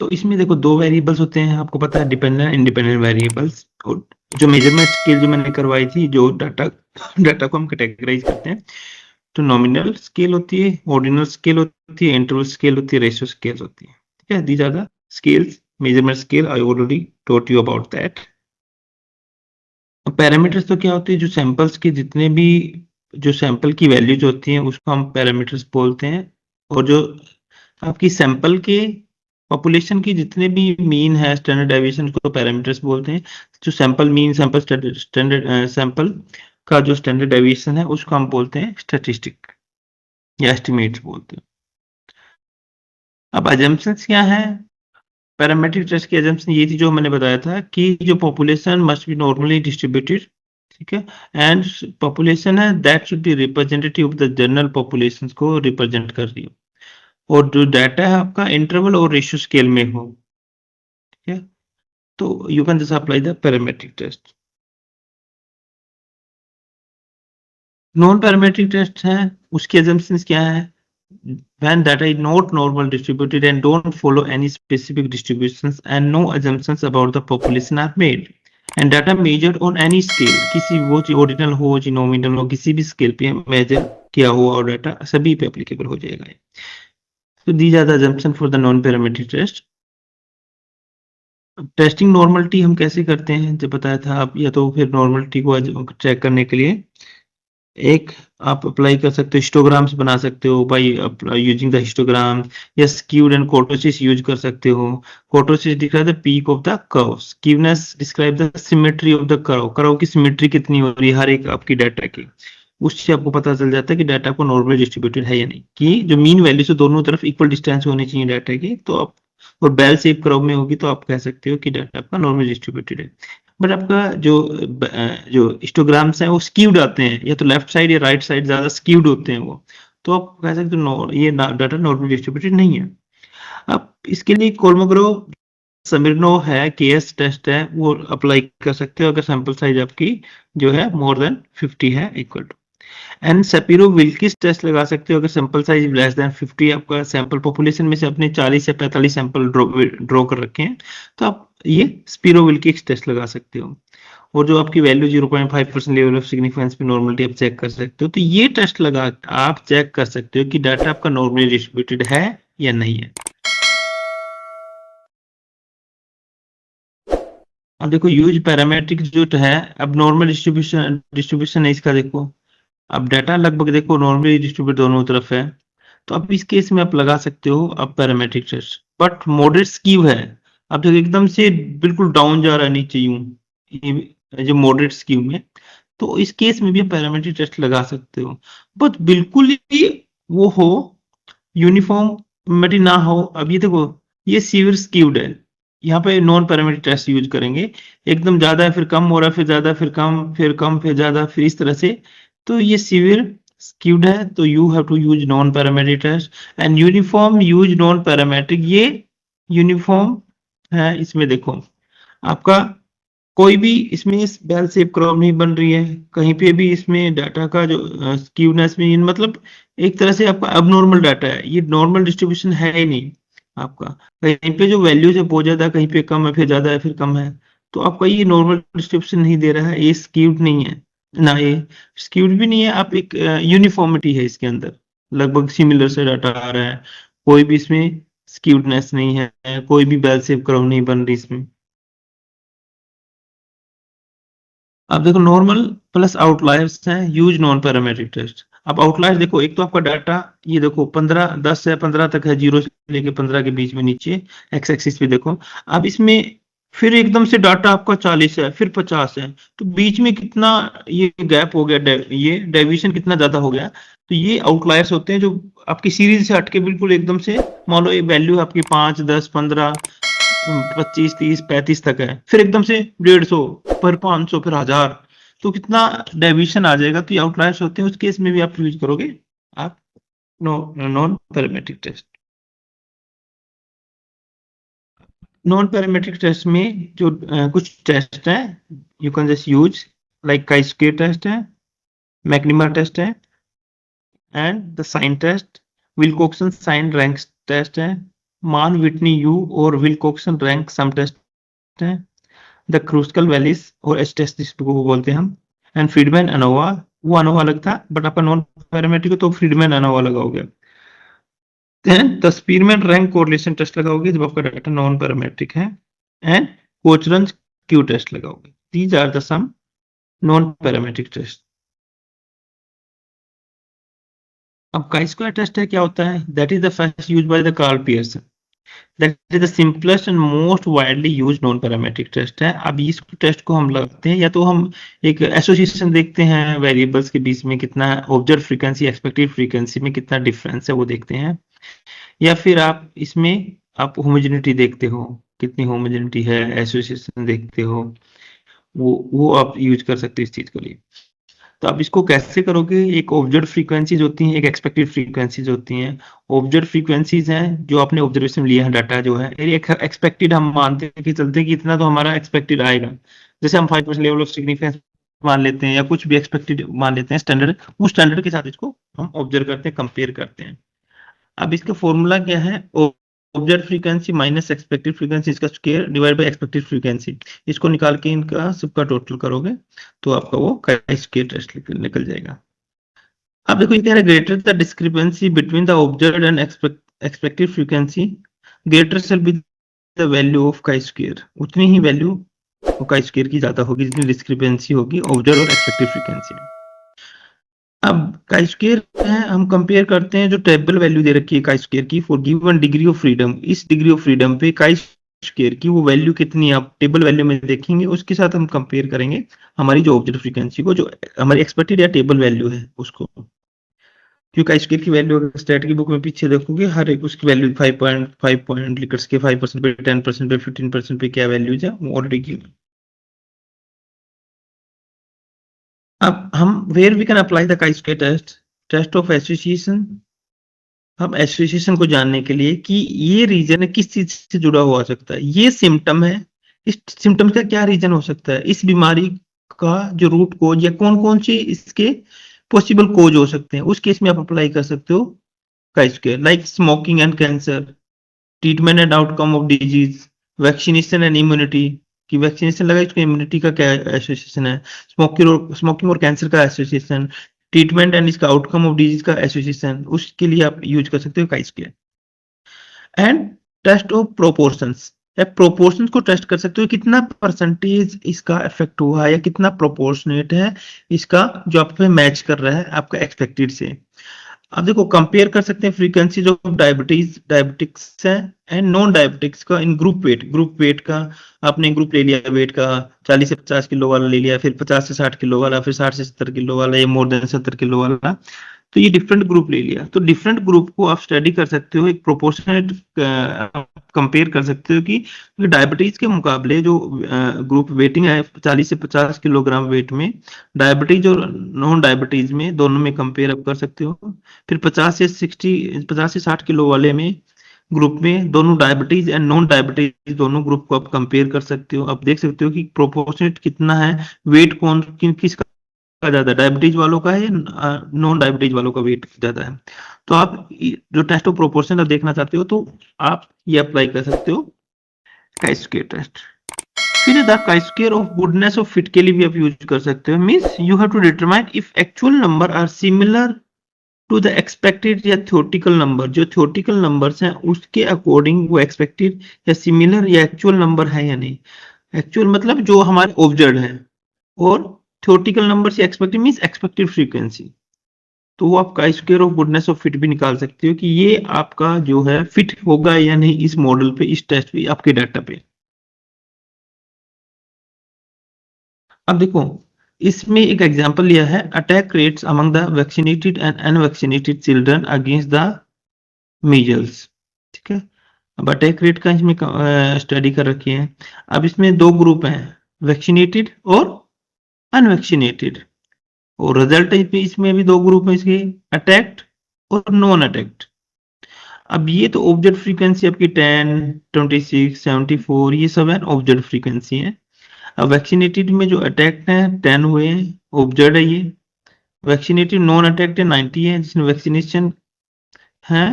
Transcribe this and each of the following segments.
तो इसमें देखो दो वेरिएबल्स होते हैं, आपको पता है, डिपेंडेंट इंडिपेंडेंट वेरिएबल्स। और जो मेजरमेंट स्केल जो मैंने करवाई थी, जो डाटा डाटा को हम कैटेगराइज करते हैं, तो नॉमिनल स्केल होती है, ऑर्डिनल स्केल होती है, इंटरवल स्केल होती है, रेशियो स्केल होती है। ठीक है, these are the scales. Measurement scale I already taught you about that. Parameters तो क्या होते हैं, जो सैंपल्स के जितने भी, जो सैंपल की वैल्यूज होती हैं उसको हम पैरामीटर्स बोलते हैं। और जो आपकी सैंपल के पॉपुलेशन की जितने भी मीन है, स्टैंडर्ड डेविएशन को पैरामीटर्स बोलते हैं। जो sample mean, sample standard sample का जो स्टैंडर्ड डेविएशन है उसको हम बोलते हैं स्टैटिस्टिक या एस्टिमेट्स बोलते हैं। अब अजम्पशंस क्या है? पैरामीट्रिक टेस्ट की एजम्पशन ये थी जो मैंने बताया था कि जो population must be normally distributed. ठीक है, एंड पॉपुलेशन है that should B representative of the general population को रिप्रेजेंट कर रही हो, और जो डाटा है आपका इंटरवल और रेशियो स्केल में हो। ठीक है, तो you can just apply the parametric test. Non parametric test है, उसकी एजम्पशंस क्या है? When data is not normal distributed and don't follow any specific distributions and no assumptions about the population are made, and data measured on any scale, किसी वो ordinal हो nominal हो, किसी भी स्केल पे मेजर किया हुआ और डाटा सभी पे एप्लीकेबल हो जाएगा। तो these are the assumption for the non parametric test। Testing normality हम कैसे करते हैं, जब बताया था आप, या तो फिर नॉर्मलिटी को चेक करने के लिए एक आप अप्लाई कर सकते हो, हिस्टोग्राम्स बना सकते हो बाय यूजिंग द हिस्टोग्राम, या स्क्यूड एंड कोर्टोसिस यूज कर सकते हो। Kurtosis describe the peak of the curve, skewness describe the symmetry of the curve, curve की सिमेट्री कितनी हो रही है हर एक आपकी डाटा की, उससे आपको पता चल जाता है कि डाटा को नॉर्मली डिस्ट्रीब्यूटेड है या नहीं, कि जो मीन वैल्यू से दोनों तरफ इक्वल डिस्टेंस होनी चाहिए डाटा की, तो आप, और बेल शेप कर्व में होगी तो आप कह सकते हो कि डाटा आपका नॉर्मली डिस्ट्रीब्यूटेड है। बट आपका जो हिस्टोग्राम्स हैं वो स्क्यूड आते हैं, या तो लेफ्ट साइड या राइट साइड ज्यादा स्क्यूड होते हैं वो, तो आप कह सकते हो ये डाटा नॉर्मली डिस्ट्रीब्यूटेड नहीं है। अब इसके लिए कोलमोग्रोव समिरनो है, केएस टेस्ट है, वो अप्लाई कर सकते हो अगर सैंपल साइज आपकी जो है मोर देन 50 है equal to. And सेपिरो Wilkes test लगा सकते हो अगर सैंपल साइज लेस देन 50, आपका सैंपल पॉपुलेशन में से अपने 40 से 45 सैंपल ड्रॉ कर रखे हैं, तो आप ये स्पिरो विल्किस टेस्ट लगा सकते हो। और जो आपकी वैल्यू 0.5% लेवल ऑफ सिग्निफिकेंस पे नॉर्मलिटी आप चेक कर सकते हो, तो ये टेस्ट लगा आप चेक कर सकते हो कि डाटा आपका नॉर्मली डिस्ट्रीब्यूटेड है या नहीं है। अब देखो यूज पैरामीट्रिक जो है, अब नॉर्मल डिस्ट्रीब्यूशन है इसका, देखो अब डाटा लगभग देखो नॉर्मली डिस्ट्रीब्यूट दोनों तरफ है, तो अब इस केस में आप लगा सकते हो अब पैरामीट्रिक टेस्ट। बट मॉडरेट स्कीव है, अब देखो एकदम से बिल्कुल डाउन जा रहा है नीचे यूं, ये जो मॉडरेट स्कीव में, तो इस केस में भी आप पैरामीट्रिक टेस्ट लगा सकते हो। बट बिल्कुल ही वो हो, यूनिफॉर्मिटी ना हो। अब ये देखो ये सीवियर स्कीव्ड है, यहाँ पे नॉन पैरामीट्रिक टेस्ट यूज करेंगे, एकदम ज्यादा है फिर कम हो रहा है, फिर ज्यादा फिर कम, फिर कम फिर ज्यादा, फिर इस तरह से, तो ये सीवियर स्कीव्ड है, तो you have to use non parametric test. And uniform use non parametric, ये यूनिफॉर्म है, इसमें देखो आपका कोई भी इसमें इस बेल शेप कर्व नहीं बन रही है, कहीं पे भी इसमें डाटा का जो स्क्यूनेस में, मतलब एक तरह से आपका अबनॉर्मल डाटा है, ये नॉर्मल डिस्ट्रीब्यूशन है ही नहीं आपका। कहीं पे जो वैल्यूज है बहुत ज्यादा, कहीं पे कम है, फिर ज्यादा है, फिर कम है, तो आपका ये नॉर्मल डिस्ट्रीब्यूशन नहीं दे रहा है, ये स्क्यूड नहीं है ना, ये स्क्यूड भी नहीं है, आप एक यूनिफॉर्मिटी है इसके अंदर, लगभग सिमिलर से डाटा आ रहा है, कोई भी इसमें स्क्यूडनेस नहीं है, कोई भी बेल शेप कर्व नहीं बन रही इसमें। अब देखो नॉर्मल प्लस आउटलायर्स हैं, यूज नॉन पैरामेट्रिक टेस्ट। अब आउटलायर्स देखो, एक तो आपका डाटा ये देखो 15, 10 से 15 तक है, 0 से लेके 15 के बीच में नीचे एक्स एक्सिस पे देखो। अब इसमें फिर एकदम से डाटा आपका 40 है, फिर 50 है, तो बीच में कितना ये गैप हो गया, ये डेविएशन कितना ज्यादा हो गया, तो ये आउटलायर्स होते हैं जो आपकी सीरीज से हटके बिल्कुल एकदम से, मान लो ये वैल्यू आपकी 5, 10, 15, 25, 30, 35 तक है, फिर एकदम से 150, फिर 500, फिर 1000, तो कितना डेविएशन आ जाएगा, तो ये आउटलायर्स होते हैं, उस केस में भी आप यूज करोगे आप non parametric test. Non parametric test में जो कुछ टेस्ट हैं you can just use, like chi square test है, मैक्निमा टेस्ट है, and the sign test, Wilcoxon sign rank test है, मान विटनी यू और विलकॉक्सन रैंक सम टेस्ट हैं, the Kruskal Wallis और एच टेस्ट जिसको बोलते हैं हम, एंड फ्रीडमैन अनोवा, वो अनोवा अलग था बट आपका नॉन पैरामेट्रिक तो फ्रीडमैन अनोवा लगाओगे। The Spearman rank correlation test लगाओगे जब आपका डाटा नॉन पैरामेट्रिक है, एंड कोचरन्स क्यू टेस्ट लगाओगे। These are the some non parametric test. अब काई स्क्वायर टेस्ट है क्या होता है? That is the first used by the Karl Pearson, that is the simplest and most widely used non parametric test है। अब इस test को हम लगते हैं या तो हम एक एसोसिएशन देखते हैं वेरिएबल्स के बीच में कितना ऑब्जर्व फ्रीक्वेंसी एक्सपेक्टेड फ्रीक्वेंसी में कितना डिफरेंस है वो देखते हैं, या फिर आप इसमें आप होमोजेनिटी देखते हो, कितनी होमोजेनिटी है, एसोसिएशन देखते हो, वो आप यूज कर सकते हो इस चीज के लिए। तो आप इसको कैसे करोगे? एक ऑब्जर्व फ्रीक्वेंसीज होती हैं, एक एक्सपेक्टेड फ्रीक्वेंसीज होती हैं। ऑब्जर्व फ्रीक्वेंसीज हैं जो आपने ऑब्जर्वेशन लिया है डाटा जो है, एक्सपेक्टेड हम मानते हैं कि चलते हैं कि इतना तो हमारा एक्सपेक्टेड आएगा। जैसे हम 5% लेवल ऑफ सिग्निफिकेंस मान लेते हैं या कुछ भी एक्सपेक्टेड मान लेते हैं स्टैंडर्ड, उस स्टैंडर्ड के साथ इसको हम ऑब्जर्व करते हैं, कंपेयर करते हैं। अब इसका फॉर्मूला क्या है? Observe frequency minus expected frequency इसका square divide by expected frequency, इसको निकाल के इनका सबका टोटल करोगे तो आपका वो काई स्क्वायर टेस्ट निकल जाएगा। अब देखो ये कह रहा है greater the discrepancy between the observed and expected frequency greater shall be the value of chi square, उतनी ही वैल्यू काई स्क्वायर की ज्यादा होगी जितनी डिस्क्रिपेंसी होगी ऑब्जर्व और एक्सपेक्टेड फ्रीक्वेंसी में। अब काई स्क्वायर है, हम कंपेयर करते हैं जो टेबल वैल्यू दे रखी है काई स्क्वायर की for given degree of freedom, इस डिग्री ऑफ फ्रीडम पे काई स्क्वायर की वो वैल्यू कितनी है आप टेबल वैल्यू में देखेंगे, उसके साथ हम कंपेयर करेंगे हमारी जो ऑब्जर्व फ्रीक्वेंसी को, जो हमारी एक्सपेक्टेड या टेबल वैल्यू है उसको। क्योंकि काई स्क्वायर की वैल्यू अगर स्टैट की बुक में पीछे देखोगे हर एक उसकी वैल्यू 5.5 पॉइंट लिख के 5% पे 10% पे 15% पे क्या वैल्यूज है वो ऑलरेडी। अब हम where we can apply the chi square test, test of association. हम एसोसिएशन को जानने के लिए कि ये रीजन किस चीज से जुड़ा हुआ हो सकता है, ये सिम्टम है, इस सिम्टम का क्या रीजन हो सकता है, इस बीमारी का जो रूट कोज या कौन कौन से इसके पॉसिबल कोज हो सकते हैं, उस केस में आप अप्लाई कर सकते हो chi square. Like smoking and cancer, treatment and outcome of disease, vaccination and immunity, कि वैक्सीनेशन लगा इसको इम्यूनिटी का क्या एसोसिएशन है, स्मोकिंग और कैंसर का एसोसिएशन, ट्रीटमेंट एंड इसका आउटकम ऑफ डिजीज का एसोसिएशन, उसके लिए आप यूज कर सकते हो chi square. And test of proportions, या प्रोपोर्शंस को टेस्ट कर सकते हो कितना परसेंटेज इसका इफेक्ट हुआ है या कितना प्रोपोर्शनेट है इसका जो आप पे मैच कर रहा है आपका एक्सपेक्टेड से। अब देखो कंपेयर कर सकते हैं फ्रीक्वेंसी जो डायबिटिक्स है एंड नॉन डायबिटिक्स का इन ग्रुप वेट का आपने ग्रुप ले लिया वेट का, 40 से 50 किलो वाला ले लिया, फिर 50 से 60 किलो वाला, फिर 60 से 70 किलो वाला, या मोर देन 70 किलो वाला, तो ये डिफरेंट ग्रुप ले लिया। तो डिफरेंट ग्रुप को आप स्टडी कर सकते हो, एक प्रोपोर्शनेट कंपेयर कर सकते हो कि डायबिटीज के मुकाबले जो ग्रुप वेटिंग है 40 से 50 किलोग्राम वेट में, डायबिटीज और नॉन डायबिटीज में दोनों में कंपेयर आप कर सकते हो। फिर 50 से 60 किलो वाले में ग्रुप में दोनों डायबिटीज एंड नॉन डायबिटीज दोनों ग्रुप को आप कंपेयर कर सकते हो। आप देख सकते हो कि प्रोपोर्शनेट कितना है, वेट कौन किसका ज्यादा, डायबिटीज वालों का है नॉन डायबिटीज वालों का वेट ज्यादा है। तो आप जो टेस्ट ऑफ प्रोपोर्शन आप देखना चाहते हो तो आप ये अप्लाई कर सकते हो काई स्क्वायर टेस्ट। फिर the chi square of goodness of fit के लिए भी आप यूज कर सकते हो। Means you have to determine if actual number are similar to the expected या थ्योरेटिकल नंबर, जो थ्योरेटिकल नंबर्स हैं उसके अकॉर्डिंग वो एक्सपेक्टेड या सिमिलर या एक्चुअल नंबर है या नहीं। एक्चुअल मतलब जो हमारे ऑब्जर्व है, और थ्योरेटिकल नंबर से एक्सपेक्टेड मींस एक्सपेक्टेड फ्रीक्वेंसी। तो वो आप काई square of goodness of fit भी निकाल सकते हो कि ये आपका जो है फिट होगा या नहीं इस मॉडल पे, इस टेस्ट पे, आपके डाटा पे। अब देखो इसमें एक एग्जांपल लिया है, attack rates among the vaccinated and unvaccinated children against the measles. ठीक है, अब अटैक रेट का इसमें स्टडी कर रखी है। अब इसमें दो ग्रुप हैं, वैक्सीनेटेड और अनवैक्सीनेटेड, और रिजल्ट इसमें भी दो ग्रुप है इसके, अटैक्ड और नॉन अटैक्ड। अब ये तो ऑब्जर्व फ्रीक्वेंसी आपकी 10, 26, 74 ये सब है ऑब्जर्व फ्रीक्वेंसी है। अब वैक्सीनेटेड में जो अटैक्ड है 10 हुए हैं, ऑब्जर्व है ये। वैक्सीनेटेड नॉन अटैक्ड है 90 है जिसमें वैक्सीनेशन है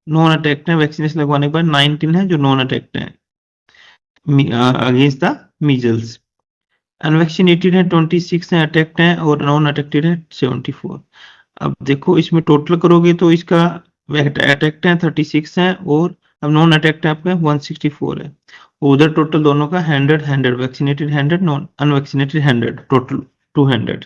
नॉन अटैक्ट है वैक्सीनेशन लगवाने के बाद, 19 है जो नॉन अटैक्ट है अगेंस्ट द मीजल्स। अनवैक्सीनेटेड है 26 है, अटैक्ट है, और नॉन अटैक्टेड है 74। अब देखो इसमें टोटल करोगे तो इसका अटैक्ट है 36 है, और अब नॉन अटैक्ट है आपका 164 है। उधर टोटल दोनों का 100 वैक्सीनेटेड 100, नॉन अनवैक्सीनेटेड 100, टोटल 200।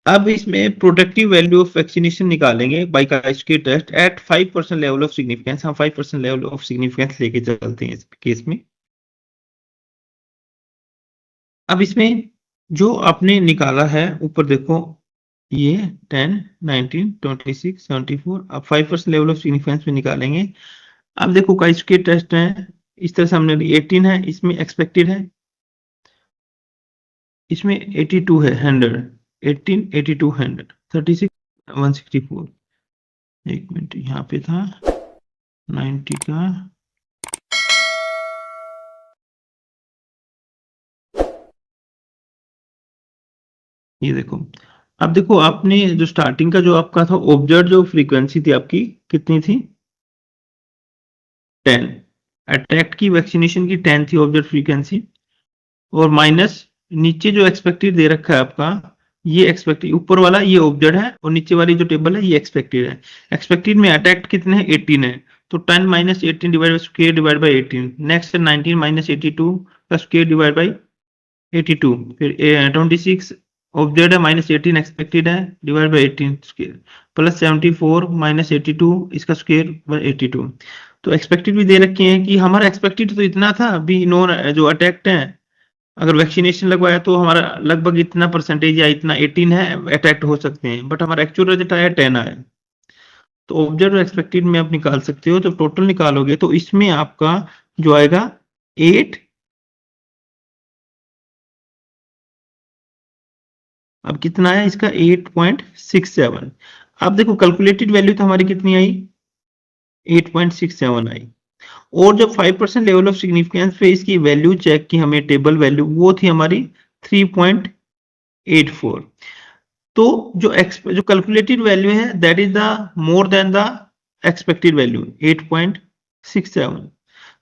अब इसमें प्रोटेक्टिव वैल्यू ऑफ वैक्सीनेशन निकालेंगे by chi square test at 5% level of significance. हम 5% लेवल ऑफ सिग्निफिकेंस लेके चलते हैं इस केस में। अब इसमें जो आपने निकाला है ऊपर देखो, ये 10, 19, 26, 74, अब 5% लेवल ऑफ सिग्निफिकेंस में निकालेंगे। अब देखो काइस्क्वेयर टेस्ट है, इस तरह से हमने 18 है, इसमें एक्सपेक्टेड है, इसमें 82 है 100, 18, 82, 100, 36, 164। एक मिनट, यहाँ पे था 90 का, ये देखो। अब देखो आपने जो स्टार्टिंग का जो आपका था ऑब्जर्व जो फ्रीक्वेंसी थी आपकी कितनी थी, 10। अटैक्ट की वैक्सीनेशन की 10 थी ऑब्जर्व फ्रीक्वेंसी, और माइनस नीचे जो एक्सपेक्टेड दे रखा है आपका, ये एक्सपेक्टेड ऊपर वाला ये ऑब्जर्व है, और नीचे वाली जो टेबल है ये एक्सपेक्टेड है। एक्सपेक्टेड में अटैक्ट कितने हैं, 18 है, तो 10 minus 18 divide by square divide by 18। Next है 19 माइनस 82 का स्क्वायर डिवाइड बाई 82। फिर 26 ऑब्जर्व है माइनस 18 एक्सपेक्टेड है divide by 18 square, plus 74 minus 82 इसका स्क्वायर बाई 82। तो एक्सपेक्टेड भी दे रखे हैं कि हमारा एक्सपेक्टेड तो इतना था, अभी नॉन जो अटैक्ट है अगर वैक्सीनेशन लगवाया तो हमारा लगभग इतना परसेंटेज या इतना 18 है अटैक्ट हो सकते हैं, बट हमारा एक्चुअल रिजल्ट आया 10 आया। तो ऑब्जर्व एक्सपेक्टेड में आप निकाल सकते हो, तो टोटल निकालोगे तो इसमें आपका जो आएगा 8, अब कितना आया इसका 8.67। अब देखो कैलकुलेटेड वैल्यू तो हमारी कितनी आई, 8.67 आई, और जब 5% लेवल ऑफ सिग्निफिकेंस पे इसकी वैल्यू चेक की हमें टेबल वैल्यू, वो थी हमारी 3.84। तो जो कैलकुलेटेड वैल्यू है that is the more than the expected value 8.67।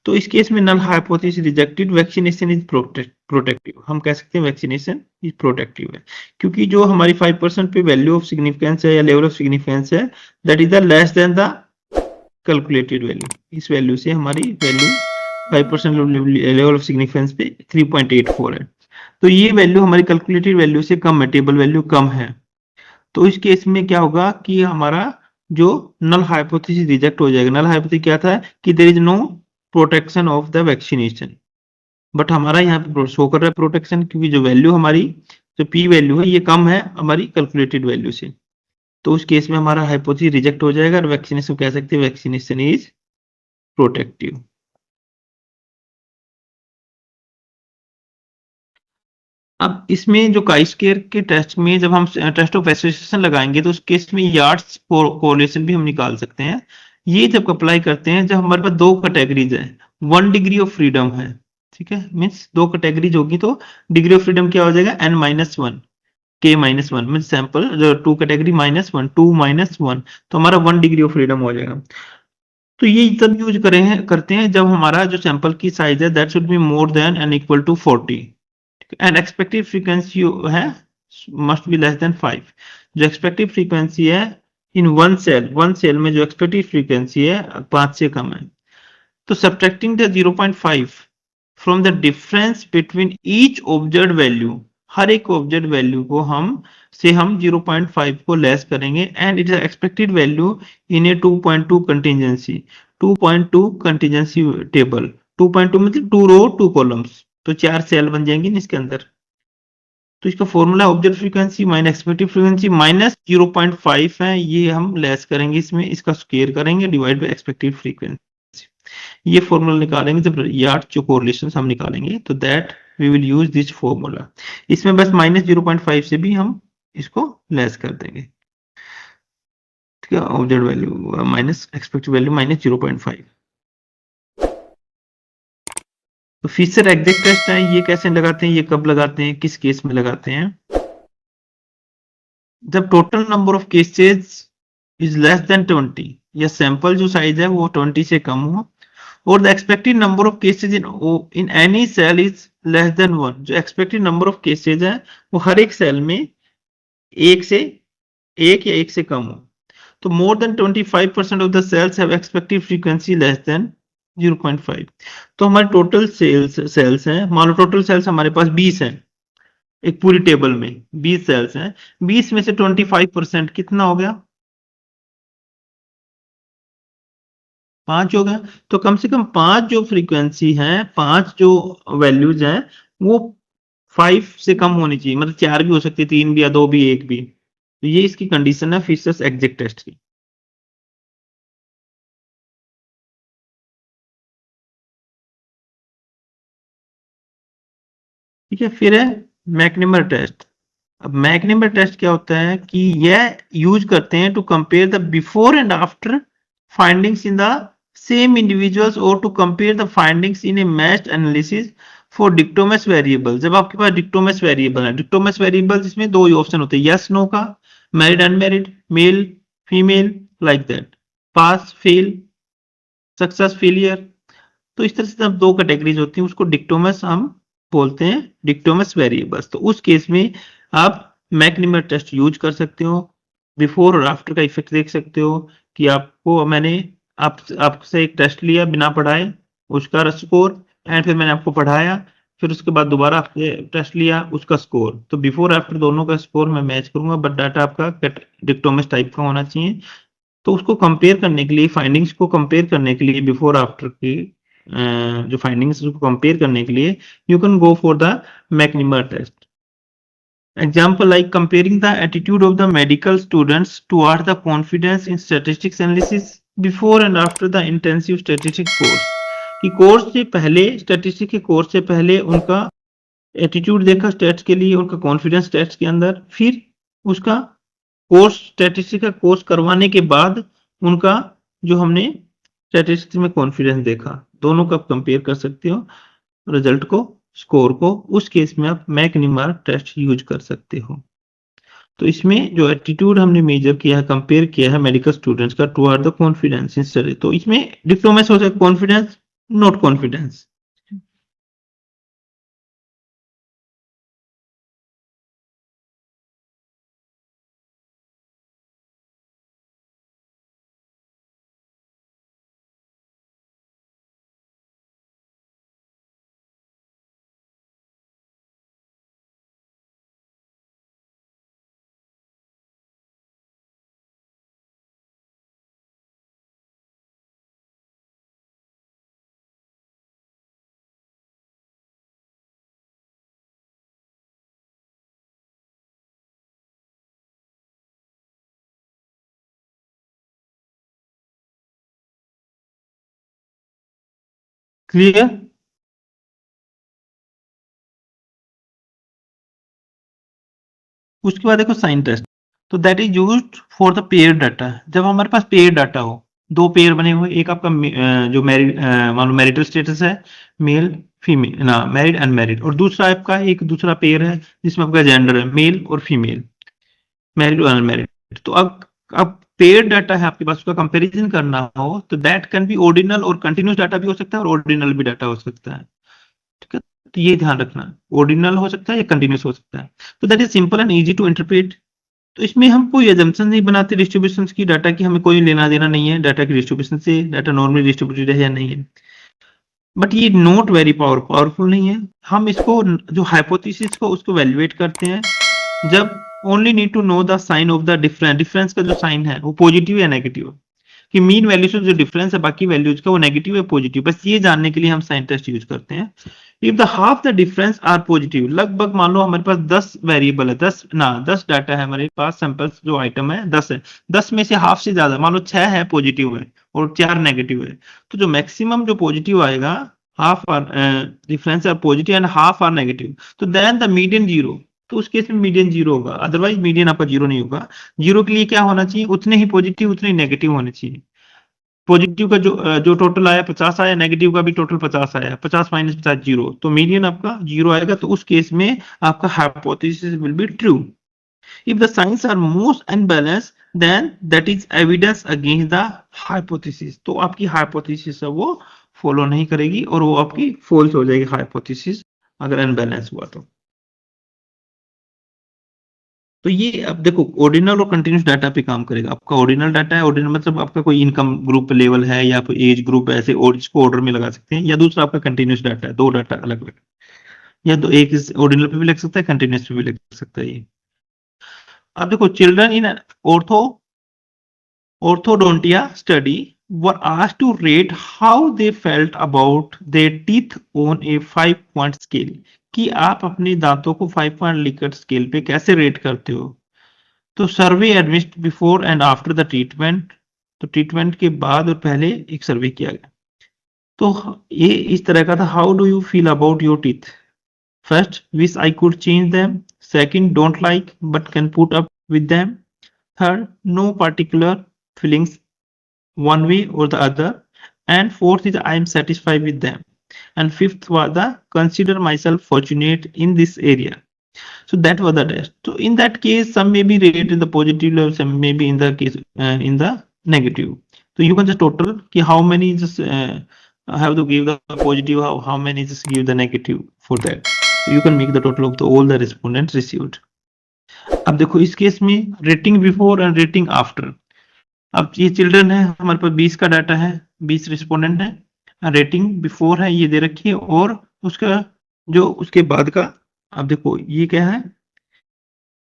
तो इस केस में null hypothesis rejected, vaccination is protective. हम कह सकते हैं वैक्सीनेशन इज प्रोटेक्टिव है, क्योंकि जो हमारी 5% पे वैल्यू ऑफ सिग्निफिकेंस है या लेवल ऑफ सिग्निफिकेंस है that is the less than the calculated value. इस वैल्यू से हमारी वैल्यू 5% लेवल ऑफ सिग्निफिकेंस पे 3.84 है, तो ये वैल्यू हमारी कैलकुलेटेड वैल्यू से कम है, टेबल वैल्यू कम है। तो इस केस में क्या होगा कि हमारा जो नल हाइपोथेसिस रिजेक्ट हो जाएगा। नल हाइपोथेसिस क्या था कि there is no protection of the vaccination, but हमारा यहाँ पे शो कर रहा है प्रोटेक्शन, क्योंकि जो वैल्यू हमारी जो पी वैल्यू है ये कम है हमारी कैलकुलेटेड वैल्यू से। तो उस केस में हमारा हाइपोथेसिस रिजेक्ट हो जाएगा और वैक्सीनेशन कह सकते हैं वैक्सीनेशन इज प्रोटेक्टिव। अब इसमें जो काई स्क्वायर के टेस्ट में जब हम टेस्ट ऑफ एसोसिएशन लगाएंगे तो उस केस में यार्ड्स कोरिलेशन भी हम निकाल सकते हैं। ये जब अप्लाई करते हैं जब हमारे पास दो कैटेगरीज है, 1 डिग्री ऑफ फ्रीडम है, ठीक है, मीन्स दो कैटेगरीज होगी तो डिग्री ऑफ फ्रीडम क्या हो जाएगा n-1 k-1 मीन सैंपल जो 2 कैटेगरी -1 2 -1, तो हमारा 1 डिग्री ऑफ फ्रीडम हो जाएगा। तो ये तब यूज करते हैं जब हमारा जो सैंपल की साइज है that should be more than and equal to 40 and expected frequency है मस्ट बी लेस देन 5। जो एक्सपेक्टेड फ्रीक्वेंसी है इन वन सेल में जो एक्सपेक्टेड फ्रीक्वेंसी है 5 से कम है। तो subtracting the 0.5 from the difference between each observed value, हर एक ऑब्जर्व्ड वैल्यू को हम 0.5 को लेस करेंगे and it is expected value in a 2.2 contingency 2.2 contingency table. 2.2 मतलब 2 रो 2 कॉलम्स, तो 4 सेल बन जाएंगे इसके अंदर। तो इसका formula observe frequency minus expected frequency minus 0.5 है, ये हम लेस करेंगे इसमें, इसका स्क्वायर करेंगे डिवाइड बाय एक्सपेक्टेड फ्रीक्वेंसी। ये फॉर्मूला निकालेंगे जब यार्ड जो कोरिलेशन हम निकालेंगे तो that we will use this formula. इसमें बस माइनस 0.5 से भी हम इसको लेस कर देंगे, ठीक है, observe value minus expected value minus 0.5। तो फिशर एग्जैक्ट टेस्ट है, ये कैसे लगाते हैं, ये कब लगाते हैं, किस केस में लगाते हैं, जब total number of cases is less then 20, या सैंपल जो साइज है वो 20 से कम हो, और the expected number of cases in any cell is less than 1। जो एक्सपेक्टेड नंबर ऑफ केसेज है वो हर एक सेल में एक या एक से कम हो। तो more than 25% of the cells have expected frequency less than 0.5। तो हमारे टोटल सेल्स हैं, मान लो टोटल सेल्स हमारे पास 20 हैं, एक पूरी टेबल में 20 सेल्स हैं, 20 में से 25% कितना हो गया, 5 हो गया। तो कम से कम 5 जो फ्रीक्वेंसी है, 5 जो वैल्यूज हैं वो 5 से कम होनी चाहिए, मतलब 4 भी हो सकती है, 3 भी, या 2 भी, 1 भी। तो ये इसकी कंडीशन है फिशर्स एग्जैक्ट टेस्ट की। ठीक है, फिर है मैकनेमर टेस्ट। अब मैकनेमर टेस्ट क्या होता है कि यह यूज करते हैं to compare the before and after findings in the same individuals, और to compare the findings in a matched analysis for dichotomous variable. जब आपके पास डिक्टोमस वेरिएबल है, डिक्टोमस वेरिएबल जिसमें दो ही ऑप्शन होते हैं, यस नो का, married unmarried, male female, like that, pass fail, success failure. तो इस तरह से जब दो कैटेगरीज होती हैं उसको डिक्टोमस हम बोलते हैं, डिक्टोमस वेरिएबल्स। तो उस केस में आप मैकनिमर टेस्ट यूज कर सकते हो, बिफोर और आफ्टर का इफेक्ट देख सकते हो कि आपको मैंने आपसे एक टेस्ट लिया बिना पढ़ाए, उसका स्कोर, एंड फिर मैंने आपको पढ़ाया, फिर उसके बाद दोबारा आपने टेस्ट लिया, उसका स्कोर। तो बिफोर आफ्टर दोनों का स्कोर मैं मैच करूंगा, बट डाटा आपका डिक्टोमस टाइप का होना चाहिए। तो उसको कंपेयर करने के लिए, फाइंडिंग्स को कंपेयर करने के लिए, बिफोर आफ्टर की जो फाइंडिंग्स को कंपेयर करने के लिए, you can go for the McNemar test. Example like comparing the attitude of the medical students toward the confidence in statistics analysis before and after the intensive statistics course। कि course से पहले, statistics के course से पहले उनका attitude देखा stats के लिए, उनका कॉन्फिडेंस टेस्ट के अंदर, फिर उसका कोर्स, स्टैटिस्टिक्स का कोर्स करवाने के बाद उनका जो हमने स्टैटिस्टिक्स में कॉन्फिडेंस देखा, दोनों का कंपेयर कर सकते हो रिजल्ट को, स्कोर को। उस केस में आप मैकनिमर टेस्ट यूज कर सकते हो। तो इसमें जो एटीट्यूड हमने मेजर किया है, कंपेयर किया है मेडिकल स्टूडेंट्स का toward the confidence in study, तो इसमें डिप्लोमेस हो सकता है कॉन्फिडेंस, नॉट कॉन्फिडेंस। क्लियर। उसके बाद देखो साइन टेस्ट। तो that is used for the pair data. जब हमारे पास पेयर डाटा हो, दो पेयर बने हुए, एक आपका जो मैरिड, मान लो मैरिटल स्टेटस है, मेल फीमेल ना, मैरिड अनमैरिड, और दूसरा आपका एक दूसरा पेयर है जिसमें आपका जेंडर है मेल और फीमेल, मैरिड और अनमैरिड। तो अब पेयर डाटा है आपके पास, उसका कंपैरिजन करना हो तो दैट कैन बी ऑर्डिनल और कंटिन्यूस डाटा भी हो सकता है, और ऑर्डिनल भी डाटा हो सकता है। ठीक है, तो ये ध्यान रखना, ऑर्डिनल हो सकता है या कंटिन्यूस हो सकता है। तो that is simple and easy to interpret. तो इसमें हम कोई एजम्पशन नहीं बनाते डिस्ट्रीब्यूशन की, डाटा की हमें कोई लेना देना नहीं है डाटा की डिस्ट्रीब्यूशन से, डाटा नॉर्मली डिस्ट्रीब्यूटेड है या नहीं है। बट ये नॉट वेरी पावरफुल नहीं है। हम इसको जो हाइपोथेसिस को उसको वैल्यूएट करते हैं जब only need to know the sign of the difference, difference का जो साइन है वो पॉजिटिव या नेगेटिव है, कि मीन वैल्यू से जो डिफरेंस है बाकी वैल्यूज का वो नेगेटिव है पॉजिटिव, बस ये जानने के लिए हम साइन टेस्ट यूज करते हैं। If the half the difference are positive, लगभग मान लो हमारे पास 10 वेरिएबल है, 10 डाटा है हमारे पास, सैंपल्स जो आइटम है 10 है, 10 में से हाफ से ज्यादा मान लो 6 है पॉजिटिव है और 4 नेगेटिव है, तो जो मैक्सिमम जो पॉजिटिव आएगा, half are difference are positive and half are negative, तो देन द मीडियन जीरो। तो उस केस में मीडियन जीरो होगा, अदरवाइज मीडियन आपका जीरो नहीं होगा। जीरो के लिए क्या होना चाहिए, उतने ही पॉजिटिव उतने ही नेगेटिव होने चाहिए। पॉजिटिव का जो टोटल आया 50 आया, नेगेटिव का भी टोटल 50 आया, 50 माइनस 50 जीरो, तो मीडियन आपका जीरो आएगा। तो उस केस में आपका hypothesis will be true. If the signs are most unbalanced, then that is evidence against the hypothesis. तो आपकी hypothesis है वो follow नहीं करेगी और वो आपकी false हो जाएगी hypothesis अगर अनबैलेंस हुआ तो ये अब देखो ऑर्डिनल और कंटिन्यूस डाटा पे काम करेगा। आपका ऑर्डिनल डाटा है, ऑर्डिनल मतलब आपका कोई इनकम ग्रुप लेवल है या फिर एज ग्रुप ऐसे और इसको ऑर्डर में लगा सकते हैं, या दूसरा आपका कंटिन्यूस डाटा है, दो डाटा अलग अलग, या तो एक ऑर्डिनल पे भी लग सकता है, कंटिन्यूस पे भी लग सकता है ये। अब देखो children in ortho orthodontia study were asked to rate how they felt about their teeth on a 5-point scale कि आप अपने दांतों को 5 पॉइंट लिकर्ट स्केल पे कैसे रेट करते हो। तो survey administered before and after the treatment, तो ट्रीटमेंट के बाद और पहले एक सर्वे किया गया। तो ये इस तरह का था, how do you feel about your teeth? First, wish I could change them. Second, don't like but can put up with them. Third, no particular feelings one way or the other, and fourth is I am satisfied with them, and fifth was the consider myself fortunate in this area. So that was the test. So in that case some may be rated in the positive level, some may be in the case in the negative. So you can just total ki how many just have to give the positive, how many just give the negative for that. So you can make the total of all the respondents received. अब देखो इस case में rating before and rating after. अब ये children है, हमारे पास 20 का data है, 20 रिस्पोंडेंट है, रेटिंग बिफोर है ये दे रखी है, और उसका जो उसके बाद का अब देखो ये क्या है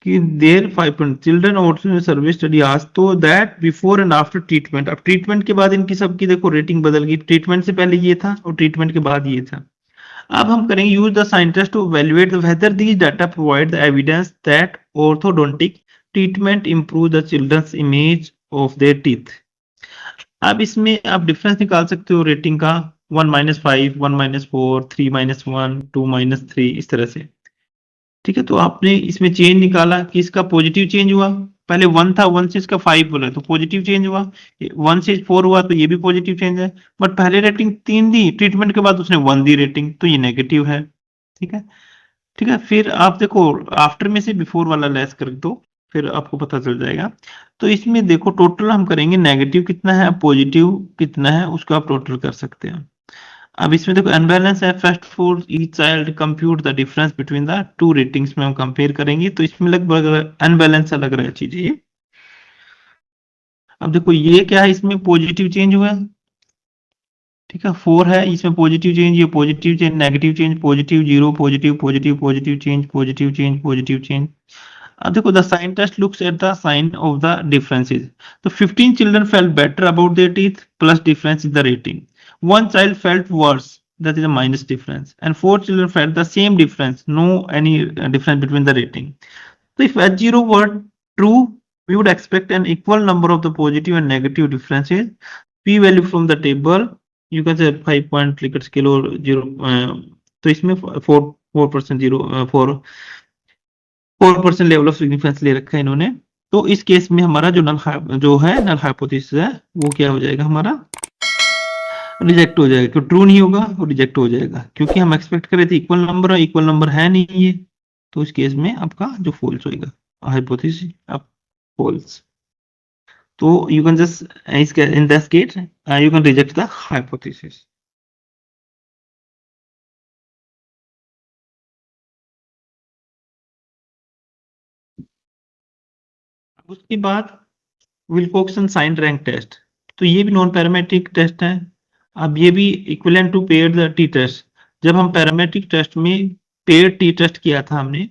कि there 5 children also survey study आज, तो that before and after treatment. अब ट्रीटमेंट के बाद इनकी सबकी देखो रेटिंग बदल गई, ट्रीटमेंट से पहले ये था और ट्रीटमेंट के बाद ये था। अब हम करेंगे use the scientist to evaluate whether these data provide the evidence that orthodontic treatment improve the children's image of their teeth. अब इसमें आप डिफरेंस निकाल सकते हो रेटिंग का, 1-5, 1-4, 3-1, 2-3, इस तरह से। ठीक है, तो आपने इसमें चेंज निकाला कि इसका पॉजिटिव चेंज हुआ, पहले 1 था, 1 से इसका 5 बोला तो पॉजिटिव चेंज हुआ, 1 से 4 हुआ तो ये भी पॉजिटिव चेंज है। बट पहले रेटिंग 3 दी, ट्रीटमेंट के बाद उसने 1 दी रेटिंग, तो ये नेगेटिव है। ठीक है, ठीक है। फिर आप देखो आफ्टर में से बिफोर वाला लेस कर दो, फिर आपको पता चल जाएगा। तो इसमें देखो टोटल हम करेंगे, नेगेटिव कितना है, पॉजिटिव कितना है, उसको आप टोटल कर सकते हैं। अब इसमें देखो अनबैलेंस है, first for each child compute the difference between the two ratings में हम कंपेयर करेंगे, तो इसमें लगभग अनबैलेंस सा लग रहा है चीज ये। अब देखो ये क्या है, इसमें पॉजिटिव चेंज हुआ है, ठीक है, 4 है, इसमें पॉजिटिव चेंज, ये positive change, negative change, positive 0, positive positive positive change, positive change, positive change. अब देखो the scientist looks at the sign of the differences. तो 15 children felt better about their teeth plus difference in the rating, one child felt worse, that is a minus difference, and 4 children felt the same difference, no any difference between the rating. So if H0 were true, we would expect an equal number of the positive and negative differences. P value from the table, you can say 5 point Likert scale or 0, तो इसमें 4% 4% level of significance ले रखा है इन्होंने। तो इस case में हमारा जो नल हाइपोथेसिस है वो क्या हो जाएगा, हमारा रिजेक्ट हो जाएगा, क्योंकि ट्रू नहीं होगा और रिजेक्ट हो जाएगा, क्योंकि हम एक्सपेक्ट कर रहे थे इक्वल नंबर, और इक्वल नंबर है नहीं ये, तो इस केस में आपका जो फॉल्स होएगा हाइपोथेसिस अब फॉल्स। तो you can just in this case you can reject the hypothesis. उसके बाद विल्कोक्सन साइन रैंक टेस्ट, तो ये भी नॉन पैरामेट्रिक टेस्ट है। अब ये भी equivalent to paired T test. जब हम पैरामेट्रिक टेस्ट में पेयर्ड टी टेस्ट किया था हमने,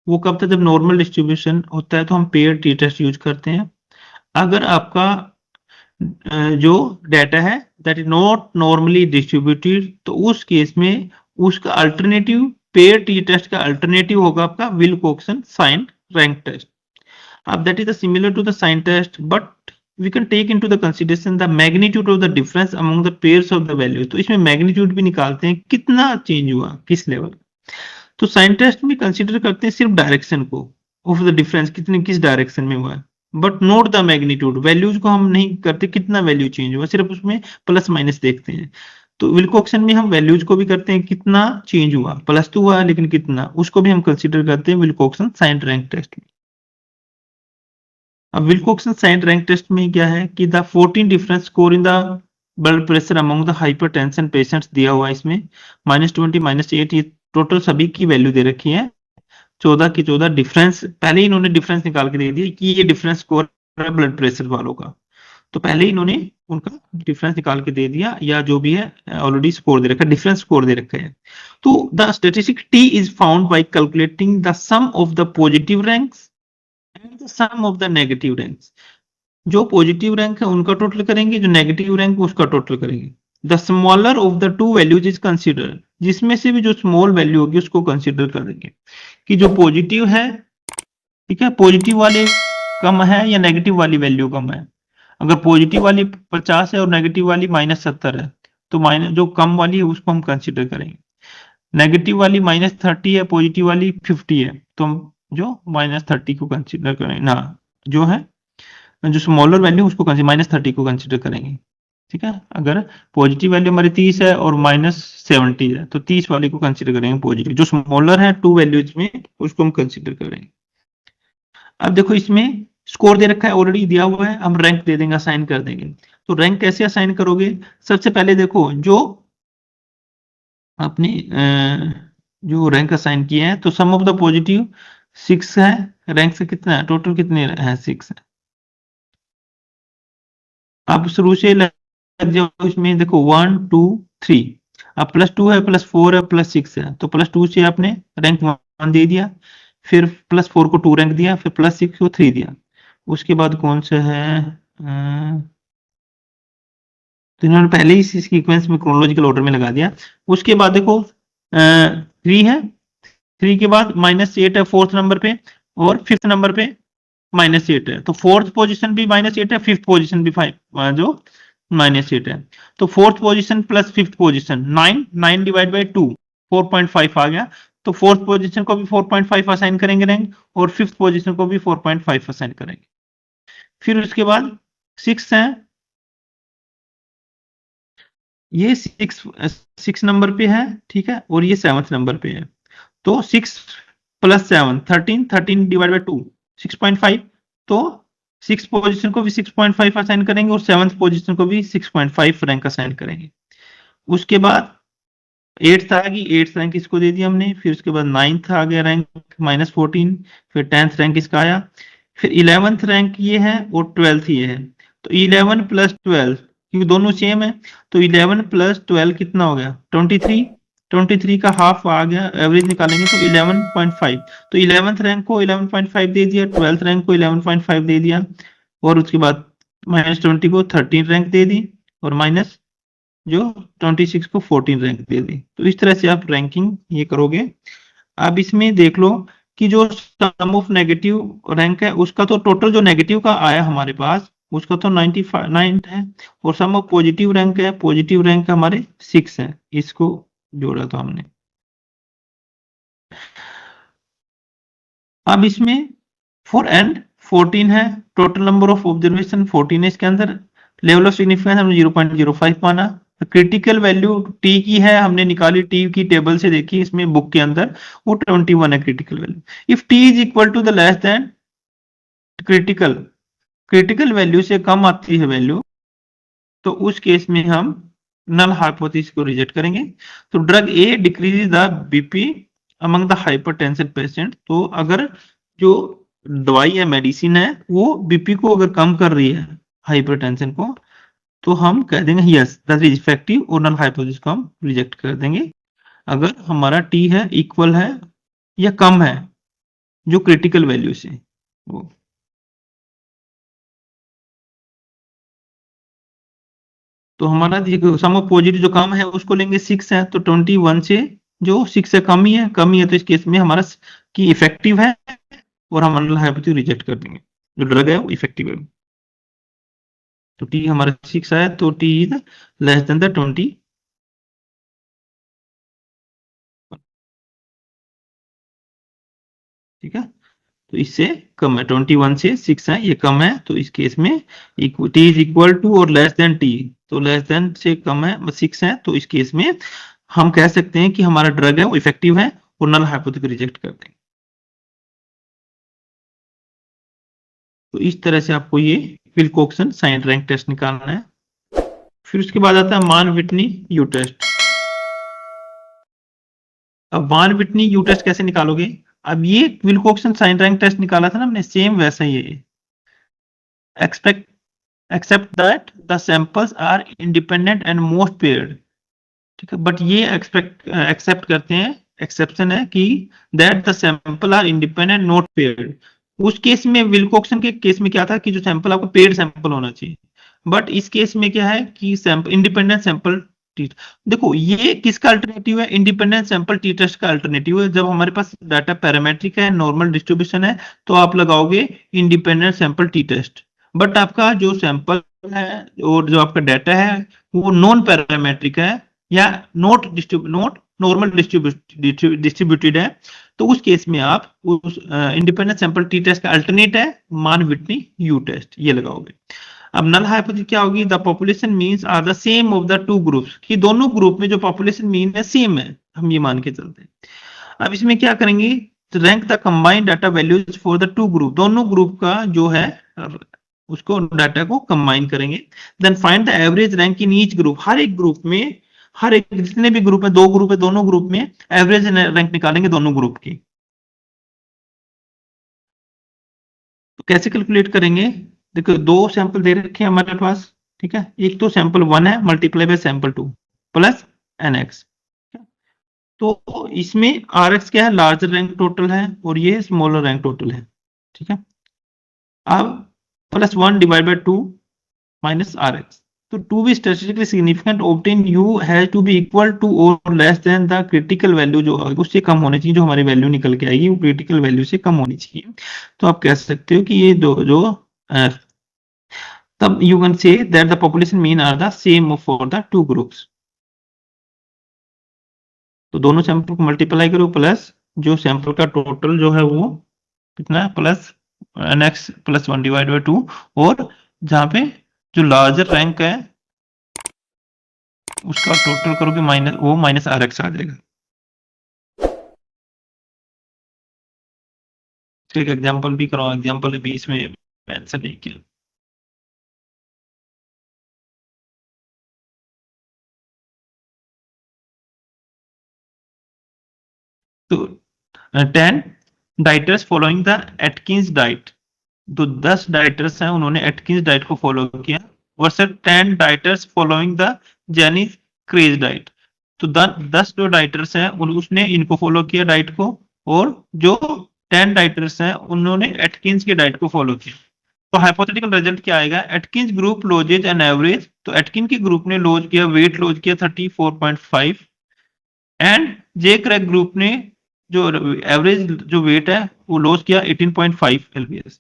वो कब था, जब नॉर्मल डिस्ट्रीब्यूशन होता है तो हम पेयर्ड टी टेस्ट यूज करते हैं। अगर आपका जो डाटा है that is not normally distributed, तो उस केस में उसका अल्टरनेटिव पेयर टी टेस्ट का अल्टरनेटिव होगा आपका विल्कोक्सन साइन रैंक टेस्ट। अब that is similar to the sign test, but we can take into the consideration the magnitude of the difference among the pairs of the values। तो इसमें magnitude भी निकालते हैं, कितना change हुआ किस level. तो साइन टेस्ट में कंसीडर करते हैं सिर्फ डायरेक्शन को ऑफ द डिफरेंस, कितने किस डायरेक्शन में हुआ है, but note the magnitude, values को हम नहीं करते कितना वैल्यू चेंज हुआ, सिर्फ उसमें प्लस माइनस देखते हैं। तो विल्कोक्सन में हम वैल्यूज को भी करते हैं, कितना चेंज हुआ, प्लस तो हुआ लेकिन कितना, उसको भी हम कंसीडर करते हैं विल्कोक्सन साइन रैंक टेस्ट में। अब विल्कोक्सन साइन रैंक टेस्ट में क्या है कि the 14 difference score in the blood pressure among the hypertension patients दिया हुआ है इसमें, -20 -8 ये टोटल सभी की वैल्यू दे रखी है, 14 की 14 डिफरेंस, पहले ही इन्होंने डिफरेंस निकाल के दे दिया कि ये डिफरेंस स्कोर है ब्लड प्रेशर वालों का, तो पहले ही इन्होंने उनका डिफरेंस निकाल के दे दिया, या जो भी है ऑलरेडी स्कोर दे रखा है, डिफरेंस स्कोर दे रखा है। तो the statistic T is found by calculating the sum of the positive ranks and the sum of the negative ranks. जो पॉजिटिव रैंक है उनका टोटल करेंगे, जो नेगेटिव रैंक उसका टोटल करेंगे। The smaller of the two values is consider, जिसमें से भी जो स्मॉल वैल्यू होगी उसको कंसिडर करेंगे कि जो पॉजिटिव है, ठीक है, पॉजिटिव वाले कम है या नेगेटिव वाली वैल्यू कम है। अगर पॉजिटिव वाली 50 है और नेगेटिव वाली -70 है, तो माइनस जो कम वाली है उसको हम कंसिडर करेंगे। नेगेटिव वाली -30 है, पॉजिटिव वाली 50 है, तो हम जो -30 को कंसिडर करेंगे ना, जो है जो स्मॉलर वैल्यू उसको -30 को कंसिडर करेंगे, ठीक है। अगर पॉजिटिव वैल्यू हमारी 30 है और -70 है, तो 30 वाली को कंसिडर करेंगे पॉजिटिव, जो स्मॉलर है टू वैल्यूज में उसको हम कंसिडर करेंगे। अब देखो इसमें स्कोर दे रखा है, ऑलरेडी दिया हुआ है, हम रैंक दे देंगे, असाइन कर देंगे। तो रैंक कैसे असाइन करोगे? सबसे पहले देखो जो अपनी जो रैंक असाइन किए हैं, तो सम ऑफ द पॉजिटिव 6 है, रैंक से कितना है, टोटल कितने है, 6 है। अब शुरू से लग जाओ इसमें, देखो 1 2 3, अब +2 है, +4 है, +6 है, तो +2 से आपने रैंक 1 दे दिया, फिर +4 को 2 रैंक दिया, फिर +6 को 3 दिया। उसके बाद कौन सा है, तो इन्होंने पहले ही इस सीक्वेंस में क्रोनोलॉजिकल ऑर्डर में लगा दिया। उसके बाद देखो 3 है, 3 के बाद -8 है फोर्थ नंबर पे, और फिफ्थ नंबर पे -8 है, तो फोर्थ पोजीशन भी -8 है, फिफ्थ पोजीशन भी 5 जो -8 है, तो fourth position plus fifth position 9, 9 divide by 2 4.5 आ गया, तो फोर्थ पोजीशन को भी 4.5 असाइन करेंगे रैंक, और फिफ्थ पोजीशन को भी 4.5 असाइन करेंगे। फिर उसके बाद 6 है, ये 6 नंबर पे है, ठीक है, और ये 7th नंबर पे है, तो 6 + 7 13, 13 डिवाइड बाई 2 6.5, तो 6 पोजीशन को भी 6.5 असाइन करेंगे, और 7th पोजीशन को भी 6.5 रैंक असाइन करेंगे। उसके बाद 8th आ गई, 8th रैंक इसको दे दिया हमने, फिर उसके बाद 9th आ गया रैंक -14, फिर 10th रैंक इसका आया, फिर 11th रैंक ये है, और 12th ये है, तो 11 + 12, क्योंकि दोनों सेम है, तो 11 + 12 कितना हो गया, 23, 23 का हाफ आ गया, एवरेज निकालेंगे तो 11.5, तो 11th रैंक को 11.5 दे दिया, 12th रैंक को 11.5 दे दिया, और उसके बाद -20 को 13 रैंक दे दी, और माइनस जो 26 को 14 रैंक दे दी। तो इस तरह से आप रैंकिंग ये करोगे। अब इसमें देख लो कि जो सम ऑफ नेगेटिव रैंक है उसका, तो टोटल जो नेगेटिव का आया हमारे पास उसका तो 95 है, और सम ऑफ पॉजिटिव रैंक है, पॉजिटिव रैंक हमारे 6 है, इसको जोड़ा था हमने। अब इसमें 4 एंड 14 है, टोटल नंबर ऑफ ऑब्जर्वेशन 14 है इसके अंदर, लेवल ऑफ सिग्निफिकेंस हमने 0.05 माना, क्रिटिकल वैल्यू टी की है, हमने निकाली, टी की टेबल से देखी इसमें बुक के अंदर, वो 21 है critical value. If T is equal to the less than critical, critical value से कम आती है वैल्यू, तो उस केस में हम नल हाइपोथेसिस को रिजेक्ट करेंगे। तो drug A decrease the BP among the hypertension patient, तो अगर जो दवाई है, मेडिसिन है, वो बीपी को अगर कम कर रही है, हाइपरटेंशन को, तो हम कह देंगे यस दैट इज इफेक्टिव, और नल हाइपोथेसिस को हम रिजेक्ट कर देंगे। अगर हमारा टी है इक्वल है या कम है जो क्रिटिकल वैल्यू से, वो तो हमारा सम ऑफ पॉजिटिव जो कम है उसको लेंगे, 6 है, तो 21 से जो 6 से कम ही है, कम ही है, तो इस केस में हमारा की इफेक्टिव है, और हम नल हाइपोथेसिस रिजेक्ट कर देंगे, जो ड्रग है वो इफेक्टिव है। तो टी हमारा 6 आया, तो T is less than the 20, ठीक है, तो इससे कम है, 21 से 6 है, ये कम है, तो इस केस में टी इज इक्वल टू और लेस देन टी, तो लेस देन से कम है 6 है, तो इस केस में हम कह सकते हैं कि हमारा ड्रग है वो इफेक्टिव है, और नल हाइपोथेसिस रिजेक्ट कर देंगे। तो इस तरह से आपको ये विल्कोक्सन साइन रैंक टेस्ट निकालना है। फिर उसके बाद आता है मान विटनी यू टेस्ट। अब मान विटनी यू टेस्ट कैसे निकालोगे? अब ये विल्कोक्सन साइन रैंक टेस्ट निकाला था ना हमने, सेम वैसा ही है। Expect except that the samples are independent and most paired. ठीक है, बट ये एक्सेप्ट करते हैं, एक्सेप्शन है कि that the sample are independent not paired. उस केस में विल्कोक्सन के केस में क्या था कि जो सैंपल आपको पेड सैंपल होना चाहिए, बट इस केस में क्या है कि सैंपल इंडिपेंडेंट सैंपल टी। देखो ये किसका अल्टरनेटिव है? इंडिपेंडेंट सैंपल टी टेस्ट का अल्टरनेटिव है। जब हमारे पास डाटा पैरामेट्रिक है, नॉर्मल डिस्ट्रीब्यूशन है, तो आप लगाओगे independent sample T test. But आपका जो सैंपल है और जो आपका डाटा है वो नॉन पैरामेट्रिक है या नॉट नॉर्मल डिस्ट्रीब्यूटेड है, तो उस केस में आप उस इंडिपेंडेंट सैंपल टी टेस्ट का अल्टरनेट है मान विटनी यू टेस्ट, ये लगाओगे। अब नल हाइपोथेसिस क्या होगी? The population means are the same of the two groups, कि दोनों ग्रुप में जो पॉपुलेशन मीन है सेम है, हम ये मान के चलते हैं। अब इसमें क्या करेंगे? Rank the combined data values for the two group, दोनों ग्रुप का जो है उसको डाटा को कंबाइन करेंगे। Then find the average rank in each group, हर एक ग्रुप में, हर एक जितने भी ग्रुप है, दो ग्रुप है, दोनों ग्रुप में एवरेज रैंक निकालेंगे दोनों ग्रुप की। तो कैसे कैलकुलेट करेंगे? देखो दो सैंपल दे रखे हैं हमारे पास, ठीक है। एक तो सैंपल 1 है multiply by sample 2 plus NX। तो इसमें RX क्या है? लार्जर रैंक टोटल है और ये स्मॉलर रैंक टोटल है, ठीक है। अब +1 डिवाइड बाय 2 माइनस RX। तो to be statistically significant obtain U has to be equal to और less than the critical value, जो उससे कम होनी चाहिए, जो हमारी वैल्यू निकल के आएगी वो क्रिटिकल वैल्यू से कम होनी चाहिए। तो आप कह सकते हो कि ये दो जो तब you can say that the population mean are the same for the two groups. तो दोनों सैंपल को मल्टीप्लाई करो प्लस जो सैंपल का टोटल जो है वो कितना है, प्लस NX +1 डिवाइड बाय 2, और जहां पे जो लार्जर रैंक है उसका टोटल करोगे माइनस, वो माइनस RX आ जाएगा। एक एग्जांपल भी कराओ, एग्जांपल भी इसमें मेंशन नहीं किया। तो 10 dieters following the Atkins diet, तो 10 डाइटर्स हैं उन्होंने एटकिंस डाइट को फॉलो किया, versus 10 dieters following the Jenny Craig diet. तो 10 जो डाइटर्स हैं उसने इनको फॉलो किया डाइट को, और जो 10 डाइटर्स हैं उन्होंने एटकिंस की डाइट को फॉलो किया। तो हाइपोथेटिकल रिजल्ट क्या आएगा? Atkins group lodges an average, तो एटकिन के ग्रुप ने लॉज किया, वेट लॉज किया 34.5, एंड जे क्रैक ग्रुप ने जो एवरेज जो वेट है वो लॉस किया 18.5 LBS।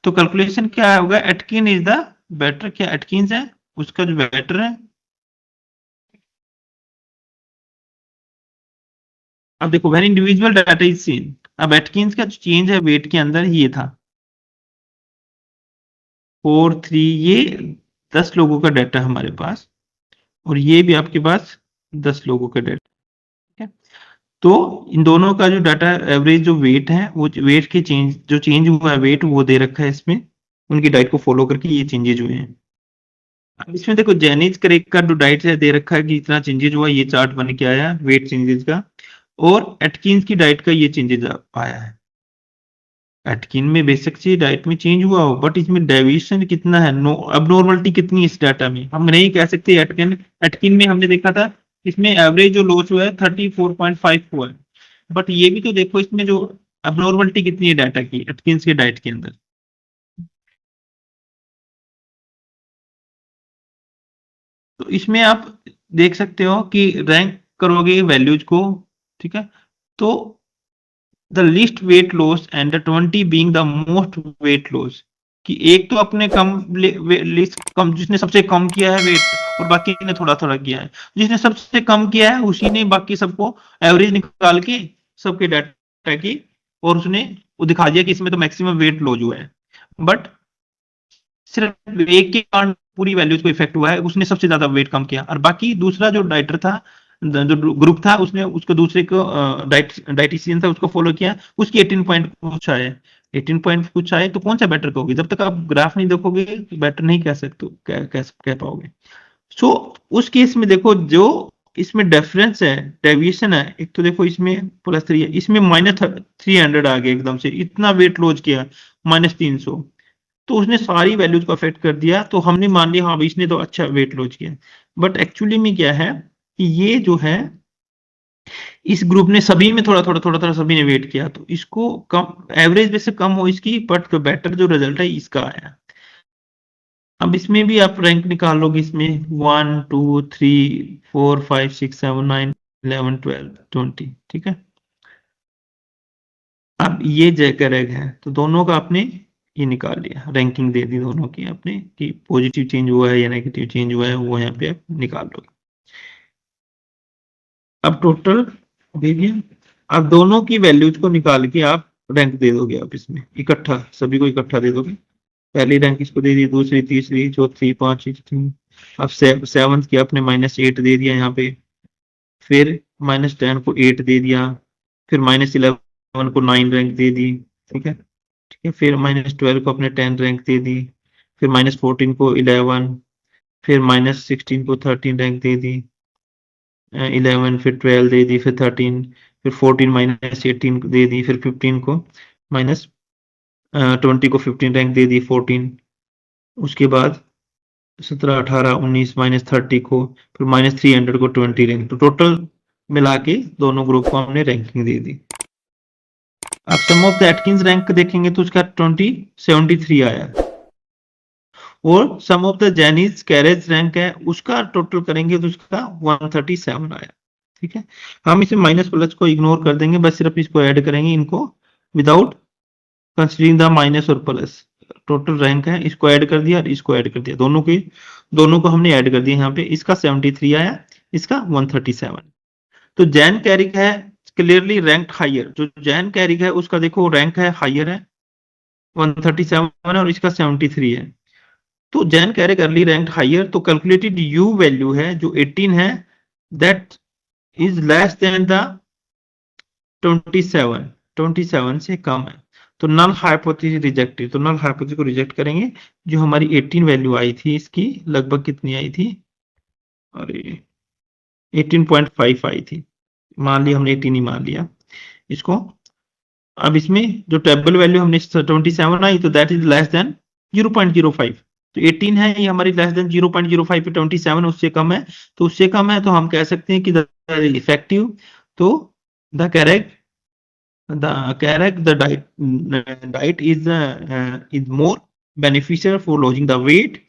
तो कैलकुलेशन क्या होगा? एटकिन इज द बेटर, क्या एटकिंस है उसका जो बेटर है। अब देखो when individual data is seen, अब एटकिंस का जो चेंज है वेट के अंदर ये था 4-3, ये 10 लोगों का डाटा हमारे पास, और ये भी आपके पास 10 लोगों का डाटा, ठीक है। तो इन दोनों का जो डाटा एवरेज जो वेट है, वो वेट के चेंज जो चेंज हुआ है वेट वो दे रखा है इसमें, उनकी डाइट को फॉलो करके ये चेंजेज हुए हैं। अब इसमें देखो जेनिस क्रेक का जो डाइट है दे रखा है कि इतना चेंजेज हुआ, ये चार्ट बन के आया वेट चेंजेस का, और एटकिंस की डाइट का ये चेंजेस आया है। एटकिन में बेसिक से डाइट में चेंज हुआ हो, बट इसमें डेविएशन कितना है, अब नॉर्मलिटी कितनी है इस डाटा में, हम नहीं कह सकते। एटकिन एटकिन में हमने देखा था इसमें एवरेज जो लॉस हुआ है 34.5 हुआ है, बट ये भी तो देखो इसमें जो अब नॉर्मलिटी कितनी है डाटा की एटकिंस के डाइट के अंदर। तो इसमें आप देख सकते हो कि रैंक करोगे वैल्यूज को, ठीक है। तो the least weight loss and the 20 being the most weight loss, कि एक तो अपने कम लिस्ट कम, जिसने सबसे कम किया है वेट, और बाकी ने थोड़ा थोड़ा किया है। जिसने सबसे कम किया है उसी ने बाकी सबको एवरेज निकाल के सबके डाटा की, और उसने वो दिखा दिया कि इसमें तो मैक्सिमम वेट लॉस हुआ है, बट सिर्फ एक के कारण पूरी वैल्यूज को इफेक्ट हुआ है, उसने सबसे ज्यादा वेट कम किया, और बाकी दूसरा जो डाइटर था, जो ग्रुप था, उसने उसको दूसरे को डाइटिशियन था उसको फॉलो किया, उसकी 18 पॉइंट कुछ आए, 18 पॉइंट कुछ आए तो कौन सा बेटर कहोगे? जब तक आप ग्राफ नहीं देखोगे बेटर नहीं कह सकते, कह पाओगे। सो उस केस में देखो, जो इसमें डिफरेंस है, डेविएशन है, एक तो देखो इसमें +3 है, इसमें -300 आ गया एकदम से, इतना वेट लॉस किया, -300। तो उसने सारी वैल्यूज को अफेक्ट कर दिया, तो हमने मान लिया हाँ भाई इसने तो अच्छा वेट लॉस किया। बट एक्चुअली में क्या है कि ये जो है, इस ग्रुप ने सभी में थोड़ा थोड़ा थोड़ा थोड़ा सभी ने वेट किया, तो इसको कम एवरेज में से कम हो इसकी, बट जो बेटर जो रिजल्ट है इसका आया। अब इसमें भी आप रैंक निकाल लोगे, इसमें 1 2 3 4 5 6 7 9 11 12 20, ठीक है। अब ये जैकरेग है, तो दोनों का आपने ये निकाल लिया, रैंकिंग दे दी दोनों की आपने कि पॉजिटिव चेंज हुआ है या नेगेटिव चेंज हुआ है, वो यहाँ पे आप निकाल लोगे। अब टोटल दे दिया, अब दोनों की वैल्यूज को निकाल के आप रैंक दे दोगे, आप इसमें इकट्ठा सभी को इकट्ठा दे दोगे। पहली रैंक इसको दे दी, दूसरी, तीसरी, चौथी, पांचवी। अब सेवंथ की आपने -8 दे दिया यहाँ पे, फिर -10 को 8 दे दिया, फिर -11 को 9 रैंक दे दी, ठीक है। ठीक है, फिर -12 को अपने 10 रैंक दे दी, फिर -14 को 11, फिर -16 को 13 रैंक दे दी, 11 फिर 12 दे दी, फिर 13, फिर 14 -18 दे दी, फिर 15 को -20 को 15 रैंक दे दी, 14। उसके बाद 17 18 19 -30 को, फिर -300 को 20 रैंक, तो टोटल मिला के दोनों ग्रुप को हमने रैंकिंग दे दी। अब sum of the Atkins rank देखेंगे तो उसका 2073 आया, और sum of the Janice Carriage rank है उसका टोटल करेंगे तो उसका 137 आया, ठीक है। हम इसे माइनस प्लस को इग्नोर कर देंगे, बस सिर्फ इसको ऐड करेंगे, इनको विदाउट कंसीडरिंग द माइनस और प्लस। टोटल रैंक है, इसको ऐड कर दिया और इसको ऐड कर दिया, दोनों को हमने ऐड कर दिया यहाँ पे, इसका 73 आया, इसका 137। तो जैन कैरिक है क्लियरली रैंक हाइयर, जो जैन कैरिक है उसका देखो रैंक है हाइयर है, 137 है, और इसका 73 है। तो Jain Carrick early rank higher, तो कैलकुलेटेड यू वैल्यू है जो 18 है, that is less than the 27 से कम है, तो नल हाइपोथेसिस रिजेक्टेड। तो नल हाइपोथेसिस को रिजेक्ट करेंगे। जो हमारी 18 वैल्यू आई थी इसकी लगभग कितनी आई थी, अरे 18.5 आई थी, मान लिया हमने 18 ही मान लिया इसको। अब इसमें जो टेबल वैल्यू हमने 27 आई, तो दैट इज लेस देन 0.05। तो 18 है ये हमारी, लेस देन 0.05 पे 27 उससे कम है, तो उससे कम है तो हम कह सकते हैं कि द इफेक्टिव, तो the correct the diet is more beneficial for losing the weight.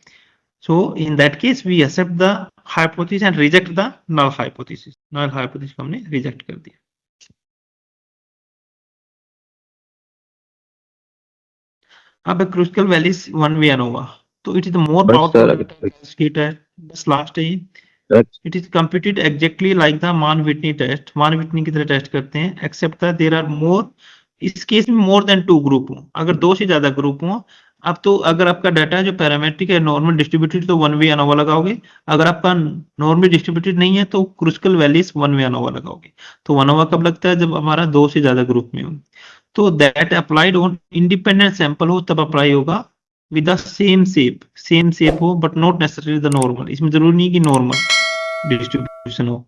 So in that case we accept the hypothesis and reject the null hypothesis. Null hypothesis को हमने reject कर दिया। अब critical value is one way ANOVA, तो it is the more powerful test है, बस last है ये। It is computed exactly like the Mann-Whitney test, Mann-Whitney की तरह टेस्ट करते हैं, except that there are more, इस केस में मोर देन 2 ग्रुप हो, अगर 2 से ज्यादा ग्रुप हो। अब तो अगर आपका डाटा जो पैरामेट्रिक है नॉर्मल डिस्ट्रीब्यूटेड, तो वन वे अनोवा लगाओगे। अगर आपका नॉर्मल डिस्ट्रीब्यूटेड नहीं है तो क्रुसिकल वैल्यूज वन वे अनोवा लगाओगे। तो अनोवा कब लगता है, जब हमारा 2 से ज्यादा ग्रुप में हो। तो that applied on independent sample हो तब अप्लाई होगा, विद द सेम शेप हो, but not necessary the normal. इसमें जरूरी नहीं कि नॉर्मल डिस्ट्रीब्यूशन हो।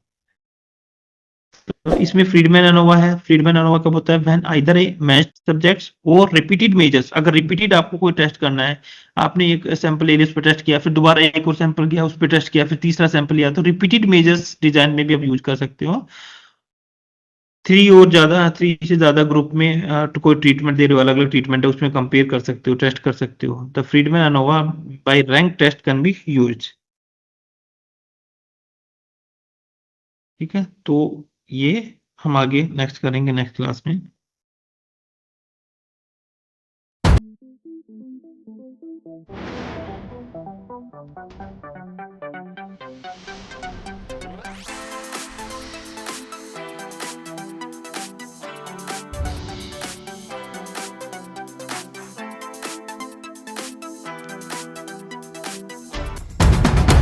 तो इसमें फ्रीडमैन एनोवा है। फ्रीडमैन एनोवा कब होता है, when either A matched subjects और रिपीटेड मेजर्स। अगर रिपीटेड आपको कोई टेस्ट करना है, आपने एक सैंपल एरिया पर टेस्ट किया, फिर दोबारा एक और सैंपल किया उस पर टेस्ट किया, फिर तीसरा सैंपल लिया, तो रिपीटेड मेजर्स डिजाइन में भी आप यूज कर सकते हो। 3 से ज्यादा ग्रुप में तो कोई ट्रीटमेंट दे रहे हो, अलग अलग ट्रीटमेंट है, उसमें कंपेयर कर सकते हो, टेस्ट कर सकते हो। The Friedman ANOVA by rank test can be used, ठीक है। तो ये हम आगे नेक्स्ट करेंगे नेक्स्ट क्लास में।